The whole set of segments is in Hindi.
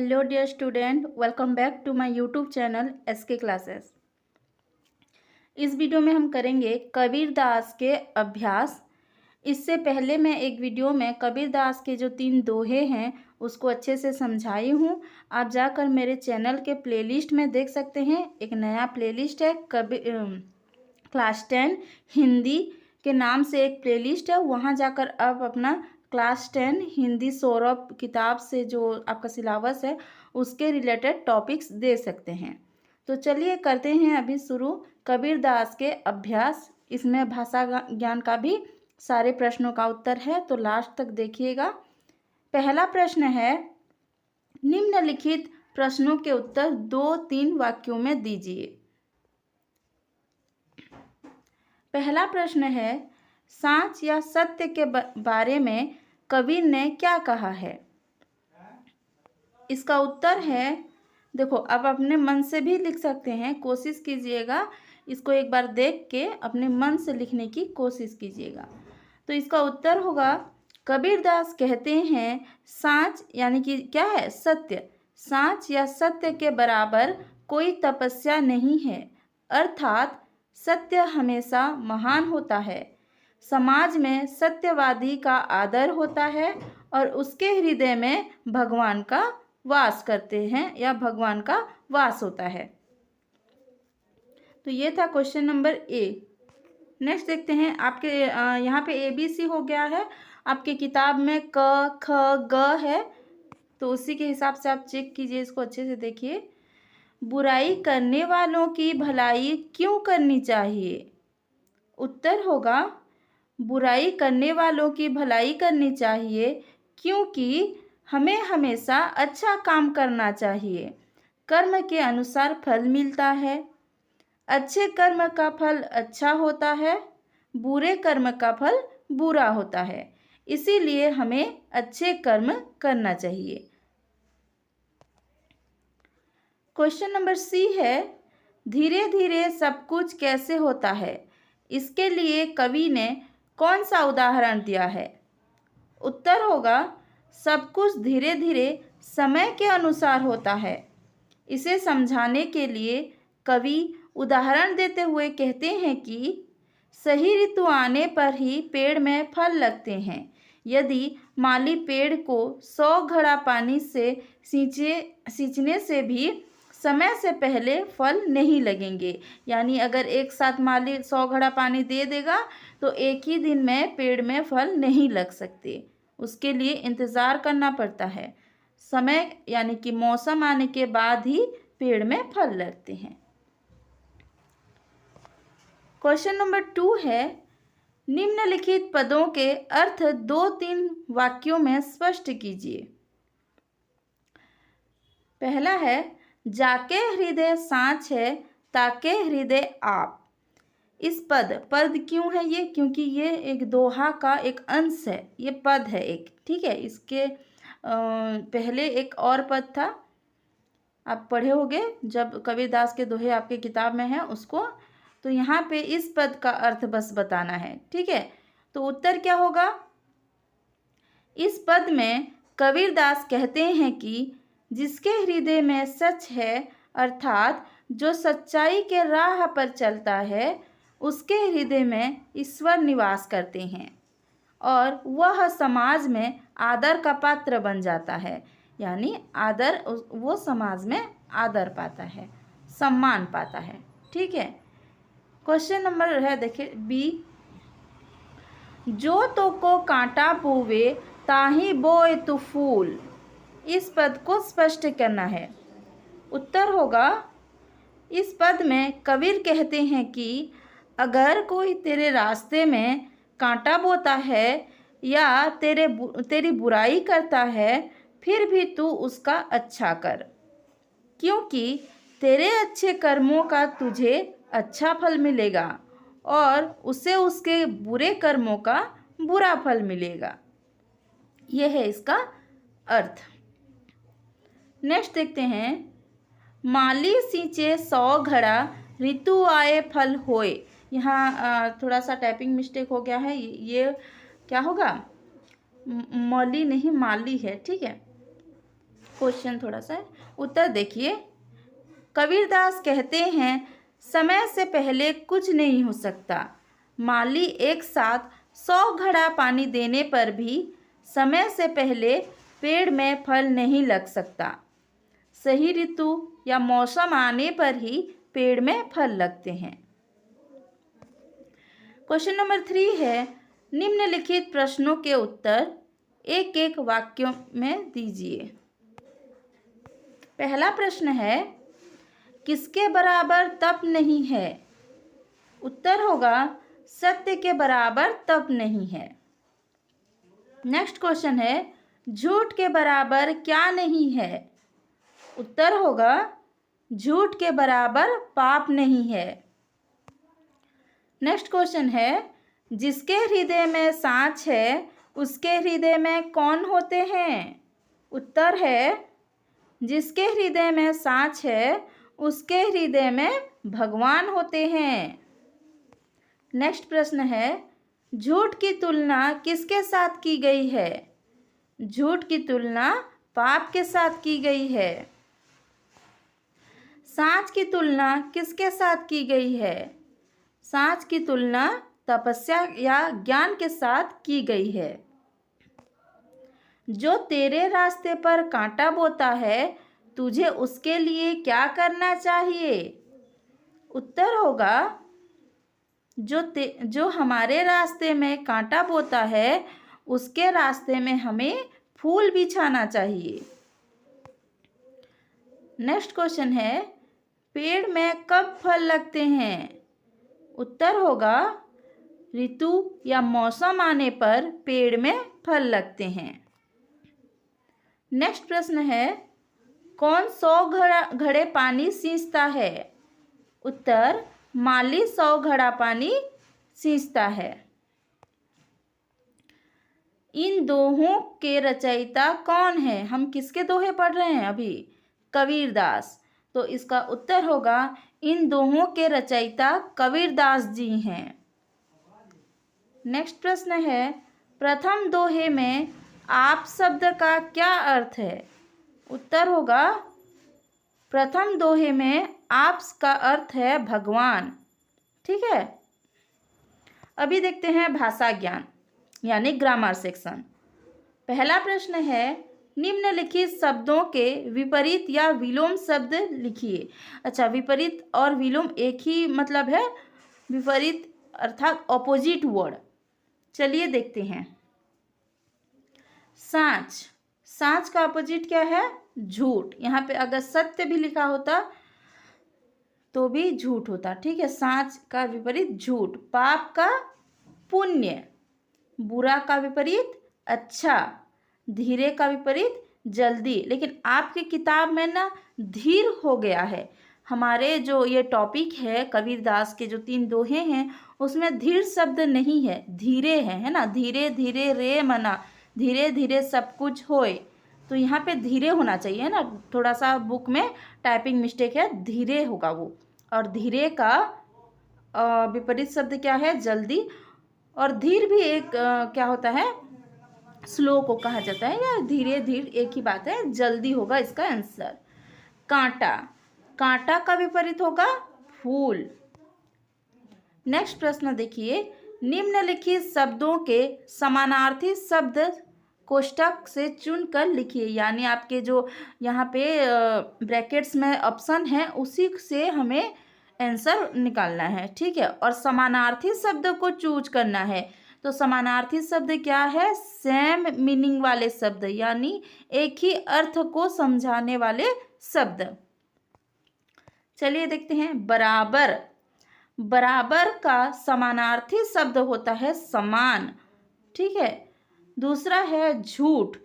Hello dear student, welcome back to my YouTube channel SK classes. इस वीडियो में हम करेंगे कबीर दास के अभ्यास। इससे पहले मैं एक वीडियो में कबीर दास के जो 3 दोहे हैं उसको अच्छे से समझाई हूँ। आप जाकर मेरे चैनल के प्लेलिस्ट में देख सकते हैं। एक नया प्लेलिस्ट है क्लास 10 हिंदी के नाम से एक प्लेलिस्ट है। वहाँ जाकर आप अपना क्लास 10 हिंदी सौरभ किताब से जो आपका सिलेबस है उसके रिलेटेड टॉपिक्स दे सकते हैं। तो चलिए करते हैं अभी शुरू कबीर दास के अभ्यास। इसमें भाषा ज्ञान का भी सारे प्रश्नों का उत्तर है, तो लास्ट तक देखिएगा। पहला प्रश्न है, निम्नलिखित प्रश्नों के उत्तर 2-3 वाक्यों में दीजिए। पहला प्रश्न है, सांच या सत्य के बारे में कबीर ने क्या कहा है? इसका उत्तर है, देखो अब अपने मन से भी लिख सकते हैं, कोशिश कीजिएगा इसको एक बार देख के अपने मन से लिखने की कोशिश कीजिएगा। तो इसका उत्तर होगा, कबीर दास कहते हैं सांच यानी कि क्या है? सत्य। सांच या सत्य के बराबर कोई तपस्या नहीं है, अर्थात सत्य हमेशा महान होता है। समाज में सत्यवादी का आदर होता है और उसके हृदय में भगवान का वास करते हैं या भगवान का वास होता है। तो ये था क्वेश्चन नंबर ए। नेक्स्ट देखते हैं, आपके यहाँ पे ABC हो गया है, आपके किताब में क ख ग है, तो उसी के हिसाब से आप चेक कीजिए, इसको अच्छे से देखिए। बुराई करने वालों की भलाई क्यों करनी चाहिए? उत्तर होगा, बुराई करने वालों की भलाई करनी चाहिए क्योंकि हमें हमेशा अच्छा काम करना चाहिए। कर्म के अनुसार फल मिलता है। अच्छे कर्म का फल अच्छा होता है, बुरे कर्म का फल बुरा होता है। इसीलिए हमें अच्छे कर्म करना चाहिए। क्वेश्चन नंबर सी है, धीरे धीरे सब कुछ कैसे होता है? इसके लिए कवि ने कौन सा उदाहरण दिया है? उत्तर होगा, सब कुछ धीरे धीरे समय के अनुसार होता है। इसे समझाने के लिए कवि उदाहरण देते हुए कहते हैं कि सही ऋतु आने पर ही पेड़ में फल लगते हैं। यदि माली पेड़ को 100 घड़ा पानी से सींचने से भी समय से पहले फल नहीं लगेंगे। यानी अगर एक साथ माली 100 घड़ा पानी दे देगा तो एक ही दिन में पेड़ में फल नहीं लग सकते, उसके लिए इंतज़ार करना पड़ता है। समय यानी कि मौसम आने के बाद ही पेड़ में फल लगते हैं। क्वेश्चन नंबर 2 है, निम्नलिखित पदों के अर्थ 2-3 वाक्यों में स्पष्ट कीजिए। पहला है, जाके हृदय सांच है ताके हृदय आप। इस पद क्यों है ये? क्योंकि ये एक दोहा का एक अंश है, ये पद है एक, ठीक है। इसके पहले एक और पद था, आप पढ़े होंगे जब कबीर दास के दोहे आपके किताब में है उसको। तो यहाँ पे इस पद का अर्थ बस बताना है, ठीक है। तो उत्तर क्या होगा? इस पद में कबीर दास कहते हैं कि जिसके हृदय में सच है, अर्थात जो सच्चाई के राह पर चलता है, उसके हृदय में ईश्वर निवास करते हैं और वह समाज में आदर का पात्र बन जाता है। यानी आदर, वो समाज में आदर पाता है, सम्मान पाता है, ठीक है। क्वेश्चन नंबर है, देखिए बी, जो तो को कांटा बोवे ताही बोए तू फूल। इस पद को स्पष्ट करना है। उत्तर होगा, इस पद में कबीर कहते हैं कि अगर कोई तेरे रास्ते में कांटा बोता है या तेरी बुराई करता है, फिर भी तू उसका अच्छा कर, क्योंकि तेरे अच्छे कर्मों का तुझे अच्छा फल मिलेगा और उसे उसके बुरे कर्मों का बुरा फल मिलेगा। यह है इसका अर्थ। नेक्स्ट देखते हैं, माली सींचे 100 घड़ा ऋतु आए फल होए। यहाँ थोड़ा सा टाइपिंग मिस्टेक हो गया है, ये क्या होगा? मौली नहीं माली है, ठीक है। क्वेश्चन थोड़ा सा है, उत्तर देखिए। कबीरदास कहते हैं समय से पहले कुछ नहीं हो सकता। माली एक साथ 100 घड़ा पानी देने पर भी समय से पहले पेड़ में फल नहीं लग सकता। सही ऋतु या मौसम आने पर ही पेड़ में फल लगते हैं। क्वेश्चन नंबर 3 है, निम्नलिखित प्रश्नों के उत्तर एक एक वाक्यों में दीजिए। पहला प्रश्न है, किसके बराबर तप नहीं है? उत्तर होगा सत्य के बराबर तप नहीं है। नेक्स्ट क्वेश्चन है, झूठ के बराबर क्या नहीं है? उत्तर होगा झूठ के बराबर पाप नहीं है। नेक्स्ट क्वेश्चन है, जिसके हृदय में सांच है उसके हृदय में कौन होते हैं? उत्तर है जिसके हृदय में सांच है उसके हृदय में भगवान होते हैं। नेक्स्ट प्रश्न है, झूठ की तुलना किसके साथ की गई है? झूठ की तुलना पाप के साथ की गई है। सांच की तुलना किसके साथ की गई है? सांच की तुलना तपस्या या ज्ञान के साथ की गई है। जो तेरे रास्ते पर कांटा बोता है तुझे उसके लिए क्या करना चाहिए? उत्तर होगा जो हमारे रास्ते में कांटा बोता है उसके रास्ते में हमें फूल बिछाना चाहिए। नेक्स्ट क्वेश्चन है, पेड़ में कब फल लगते हैं? उत्तर होगा ऋतु या मौसम आने पर पेड़ में फल लगते हैं। नेक्स्ट प्रश्न है, कौन 100 घड़े पानी सींचता है? उत्तर माली 100 घड़ा पानी सींचता है। इन दोहों के रचयिता कौन है? हम किसके दोहे पढ़ रहे हैं अभी? कबीरदास। तो इसका उत्तर होगा इन दोहों के रचयिता कबीरदास जी हैं। नेक्स्ट प्रश्न है, प्रथम दोहे में आप शब्द का क्या अर्थ है? उत्तर होगा प्रथम दोहे में आप का अर्थ है भगवान। ठीक है, अभी देखते हैं भाषा ज्ञान यानी ग्रामर सेक्शन। पहला प्रश्न है, निम्नलिखित शब्दों के विपरीत या विलोम शब्द लिखिए। अच्छा, विपरीत और विलोम एक ही मतलब है, विपरीत अर्थात ऑपोजिट वर्ड। चलिए देखते हैं। सांच, सांच का अपोजिट क्या है? झूठ। यहाँ पे अगर सत्य भी लिखा होता तो भी झूठ होता। ठीक है, सांच का विपरीत झूठ। पाप का पुण्य। बुरा का विपरीत अच्छा। धीरे का विपरीत जल्दी। लेकिन आपकी किताब में ना धीर हो गया है। हमारे जो ये टॉपिक है कबीरदास के जो 3 दोहे हैं उसमें धीर शब्द नहीं है, धीरे है ना। धीरे धीरे रे मना, धीरे धीरे सब कुछ होए, तो यहाँ पे धीरे होना चाहिए ना। थोड़ा सा बुक में टाइपिंग मिस्टेक है, धीरे होगा वो। और धीरे का विपरीत शब्द क्या है? जल्दी। और धीर भी एक क्या होता है? स्लो को कहा जाता है, या धीरे धीरे एक ही बात है, जल्दी होगा इसका आंसर। कांटा, कांटा का विपरीत होगा फूल। नेक्स्ट प्रश्न देखिए, निम्नलिखित शब्दों के समानार्थी शब्द कोष्ठक से चुनकर लिखिए। यानी आपके जो यहाँ पे ब्रैकेट्स में ऑप्शन है उसी से हमें आंसर निकालना है। ठीक है, और समानार्थी शब्द को चूज करना है। तो समानार्थी शब्द क्या है? सेम मीनिंग वाले शब्द, यानी एक ही अर्थ को समझाने वाले शब्द। चलिए देखते हैं। बराबर, बराबर का समानार्थी शब्द होता है समान। ठीक है, दूसरा है झूठ।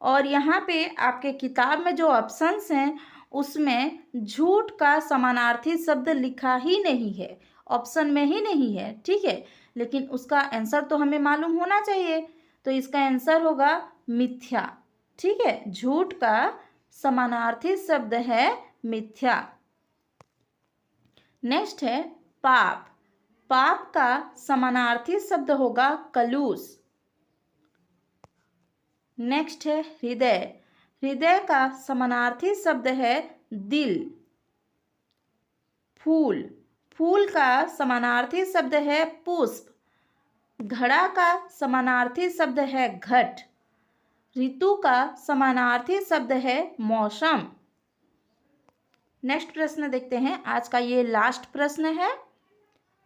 और यहाँ पे आपके किताब में जो ऑप्शंस हैं उसमें झूठ का समानार्थी शब्द लिखा ही नहीं है, ऑप्शन में ही नहीं है। ठीक है, लेकिन उसका आंसर तो हमें मालूम होना चाहिए, तो इसका आंसर होगा मिथ्या। ठीक है, झूठ का समानार्थी शब्द है मिथ्या। नेक्स्ट है पाप। पाप का समानार्थी शब्द होगा कलुष। नेक्स्ट है हृदय। हृदय का समानार्थी शब्द है दिल। फूल, फूल का समानार्थी शब्द है पुष्प। घड़ा का समानार्थी शब्द है घट। ऋतु का समानार्थी शब्द है मौसम। नेक्स्ट प्रश्न देखते हैं, आज का ये लास्ट प्रश्न है।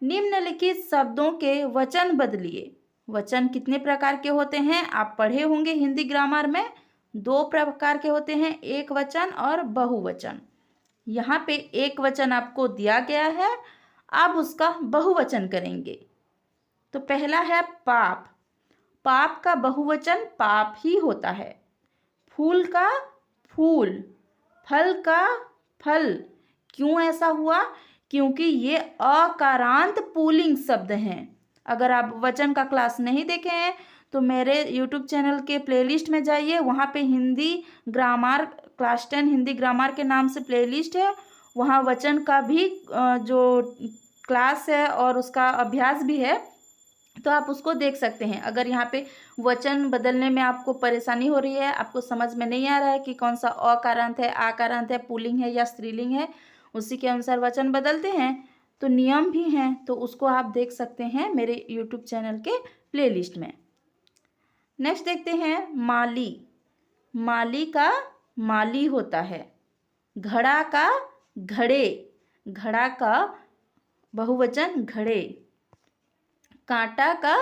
निम्नलिखित शब्दों के वचन बदलिए। वचन कितने प्रकार के होते हैं आप पढ़े होंगे हिंदी ग्रामर में। 2 प्रकार के होते हैं, एक वचन और बहुवचन। यहाँ पे एक वचन आपको दिया गया है, आप उसका बहुवचन करेंगे। तो पहला है पाप। पाप का बहुवचन पाप ही होता है। फूल का फूल, फल का फल। क्यों ऐसा हुआ? क्योंकि ये अकारांत पुल्लिंग शब्द हैं। अगर आप वचन का क्लास नहीं देखे हैं तो मेरे यूट्यूब चैनल के प्लेलिस्ट में जाइए, वहाँ पे Hindi grammar class 10 Hindi grammar के नाम से प्लेलिस्ट है। वहाँ वचन का भी जो क्लास है और उसका अभ्यास भी है, तो आप उसको देख सकते हैं। अगर यहाँ पे वचन बदलने में आपको परेशानी हो रही है, आपको समझ में नहीं आ रहा है कि कौन सा अकारांत है, आकारांत है, पुल्लिंग है या स्त्रीलिंग है, उसी के अनुसार वचन बदलते हैं, तो नियम भी हैं, तो उसको आप देख सकते हैं मेरे यूट्यूब चैनल के प्लेलिस्ट में। नेक्स्ट देखते हैं माली। माली का माली होता है। घड़ा का घड़े, घड़ा का बहुवचन घड़े। कांटा का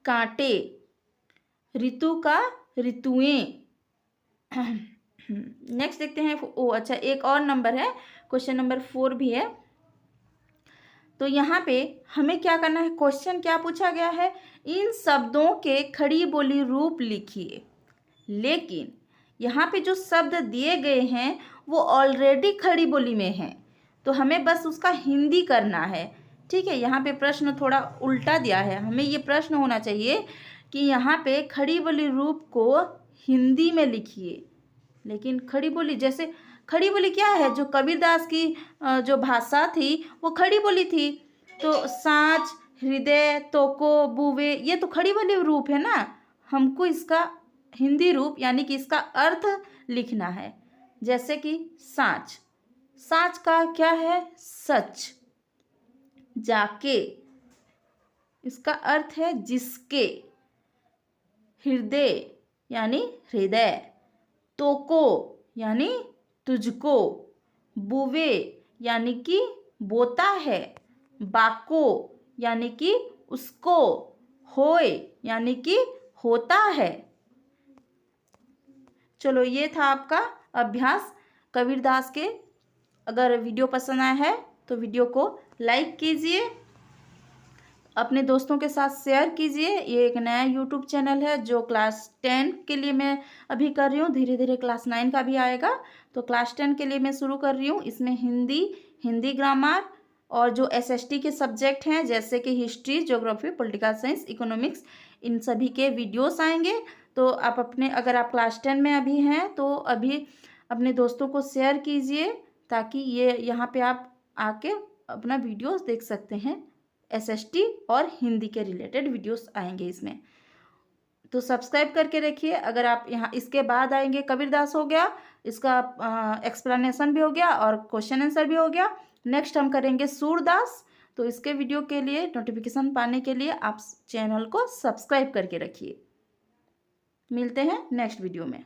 कांटे। ऋतु का ऋतुएं। नेक्स्ट देखते हैं, अच्छा एक और नंबर है, क्वेश्चन नंबर 4 भी है। तो यहाँ पे हमें क्या करना है, क्वेश्चन क्या पूछा गया है, इन शब्दों के खड़ी बोली रूप लिखिए। लेकिन यहाँ पे जो शब्द दिए गए हैं वो ऑलरेडी खड़ी बोली में हैं, तो हमें बस उसका हिंदी करना है। ठीक है, यहाँ पे प्रश्न थोड़ा उल्टा दिया है। हमें ये प्रश्न होना चाहिए कि यहाँ पे खड़ी बोली रूप को हिंदी में लिखिए। लेकिन खड़ी बोली, जैसे खड़ी बोली क्या है, जो कबीरदास की जो भाषा थी वो खड़ी बोली थी। तो सांच, हृदय, तोको, बुवे, ये तो खड़ी बोली रूप है ना। हमको इसका हिंदी रूप यानी कि इसका अर्थ लिखना है। जैसे कि सांच, सांच का क्या है, सच। जाके, इसका अर्थ है जिसके। हृदय यानी हृदय। तोको यानी तुझको। बुवे यानी कि बोता है। बाको यानी कि उसको। होए यानी कि होता है। चलो ये था आपका अभ्यास कबीरदास के। अगर वीडियो पसंद आया है तो वीडियो को लाइक कीजिए, अपने दोस्तों के साथ शेयर कीजिए। ये एक नया यूट्यूब चैनल है जो क्लास 10 के लिए मैं अभी कर रही हूँ, धीरे धीरे क्लास 9 का भी आएगा। तो क्लास 10 के लिए मैं शुरू कर रही हूँ। इसमें हिंदी ग्रामर और जो एसएसटी के सब्जेक्ट हैं जैसे कि history, geography, political science, economics, इन सभी के वीडियोस आएंगे। तो आप अगर आप क्लास 10 में अभी हैं तो अभी अपने दोस्तों को शेयर कीजिए, ताकि ये यहाँ पे आप आके अपना वीडियोस देख सकते हैं। एसएसटी और हिंदी के रिलेटेड वीडियोस आएंगे इसमें, तो सब्सक्राइब करके रखिए। अगर आप यहाँ इसके बाद आएंगे, कबीरदास हो गया, इसका एक्सप्लेनेशन भी हो गया और क्वेश्चन आंसर भी हो गया। नेक्स्ट हम करेंगे सूरदास। तो इसके वीडियो के लिए नोटिफिकेशन पाने के लिए आप चैनल को सब्सक्राइब करके रखिए। मिलते हैं नेक्स्ट वीडियो में।